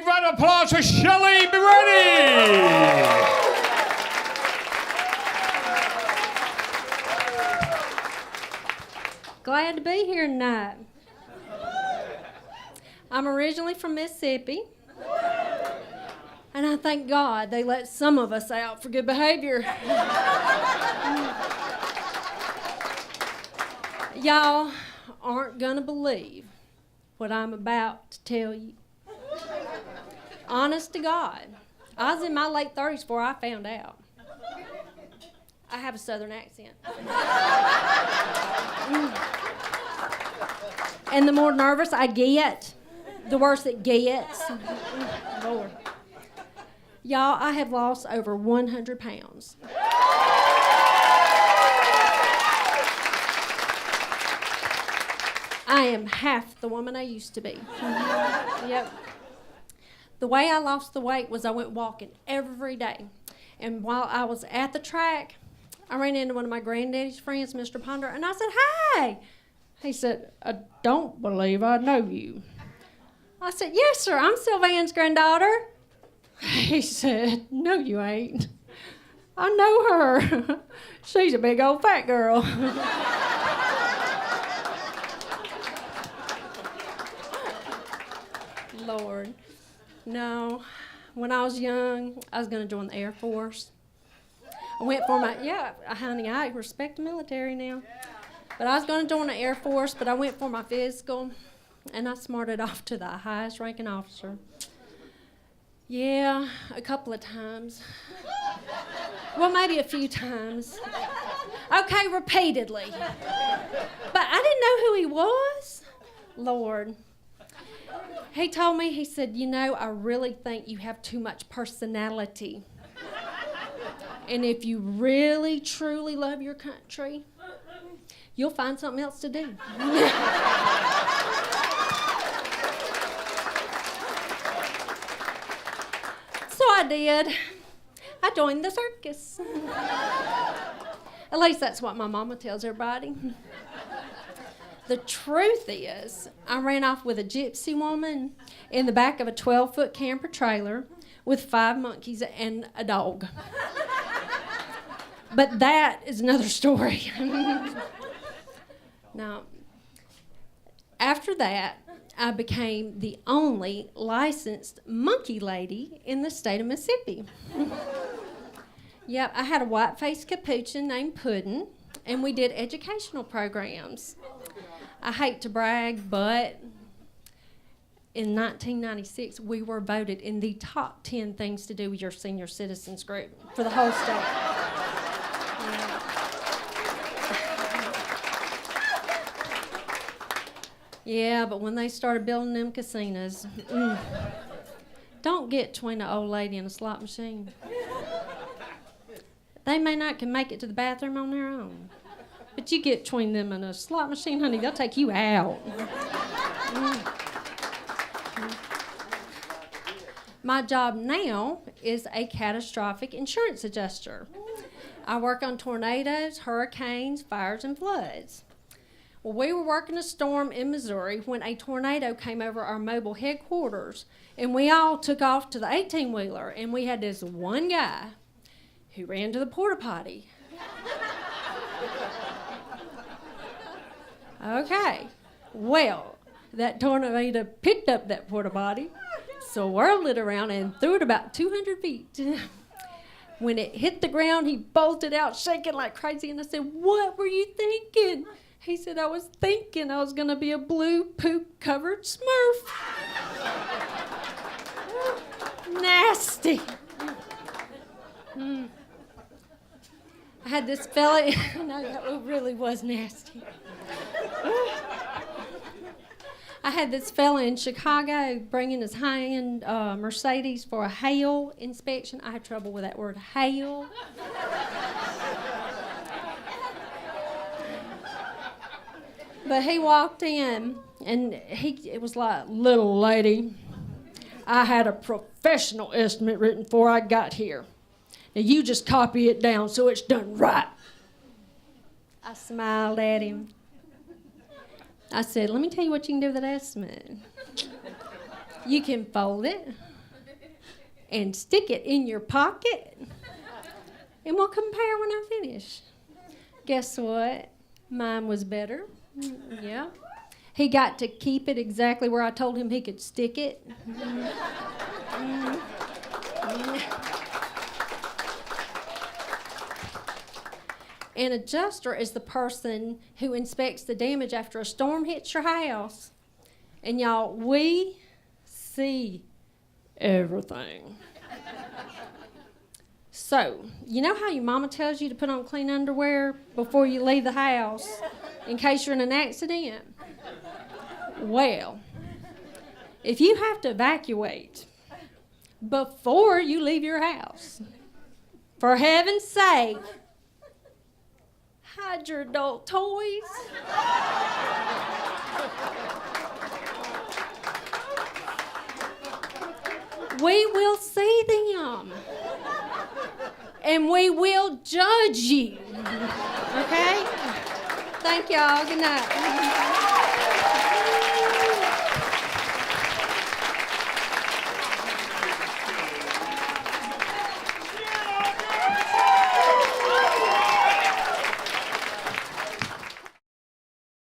round of applause for Shellie Bready. Glad to be here tonight. I'm originally from Mississippi, and I thank God they let some of us out for good behavior. Y'all aren't gonna believe what I'm about to tell you. Honest to God, I was in my late 30s before I found out. I have a southern accent. And the more nervous I get, the worse it gets. Lord. Y'all, I have lost over 100 pounds. I am half the woman I used to be. Yep. The way I lost the weight was I went walking every day. And while I was at the track, I ran into one of my granddaddy's friends, Mr. Ponder, and I said, "Hey." He said, "I don't believe I know you." I said, "Yes, sir, I'm Sylvan's granddaughter." He said, "No, you ain't. I know her. She's a big old fat girl." Lord. No. When I was young, I was going to join the Air Force. I went for my, honey, I respect the military now. But I was going to join the Air Force, but I went for my physical, and I smarted off to the highest ranking officer. Yeah, a couple of times. Well, maybe a few times. Okay, repeatedly. But I didn't know who he was. Lord. He told me, he said, "You know, I really think you have too much personality. And if you really, truly love your country, you'll find something else to do." So I did. I joined the circus. At least that's what my mama tells everybody. The truth is, I ran off with a gypsy woman in the back of a 12-foot camper trailer with 5 monkeys and a dog. But that is another story. Now, after that, I became the only licensed monkey lady in the state of Mississippi. Yep, I had a white-faced capuchin named Puddin', and we did educational programs. I hate to brag, but in 1996, we were voted in the top 10 things to do with your senior citizens group for the whole state. Yeah, but when they started building them casinos, don't get between an old lady and a slot machine. They may not can make it to the bathroom on their own. But you get between them and a slot machine, honey, they'll take you out. My job now is a catastrophic insurance adjuster. I work on tornadoes, hurricanes, fires, and floods. Well, we were working a storm in Missouri when a tornado came over our mobile headquarters, and we all took off to the 18-wheeler, and we had this one guy who ran to the porta potty. Okay, well, that tornado picked up that porta potty, so whirled it around and threw it about 200 feet. When it hit the ground, he bolted out shaking like crazy, and I said, "What were you thinking?" He said, "I was thinking I was going to be a blue poop-covered Smurf." Nasty. I had this fella, no, that really was nasty. I had this fella in Chicago bringing his high-end Mercedes for a hail inspection. I had trouble with that word, hail. But he walked in, and it was like, "Little lady, I had a professional estimate written before I got here. Now you just copy it down so it's done right." I smiled at him. I said, "Let me tell you what you can do with that estimate. You can fold it, and stick it in your pocket. And we'll compare when I finish. Guess what? Mine was better. Yeah. He got to keep it exactly where I told him he could stick it. An adjuster is the person who inspects the damage after a storm hits your house. And y'all, we see everything. So, you know how your mama tells you to put on clean underwear before you leave the house in case you're in an accident? Well, if you have to evacuate before you leave your house, for heaven's sake, hide your adult toys. We will see them. And we will judge you. Okay? Thank y'all. Good night.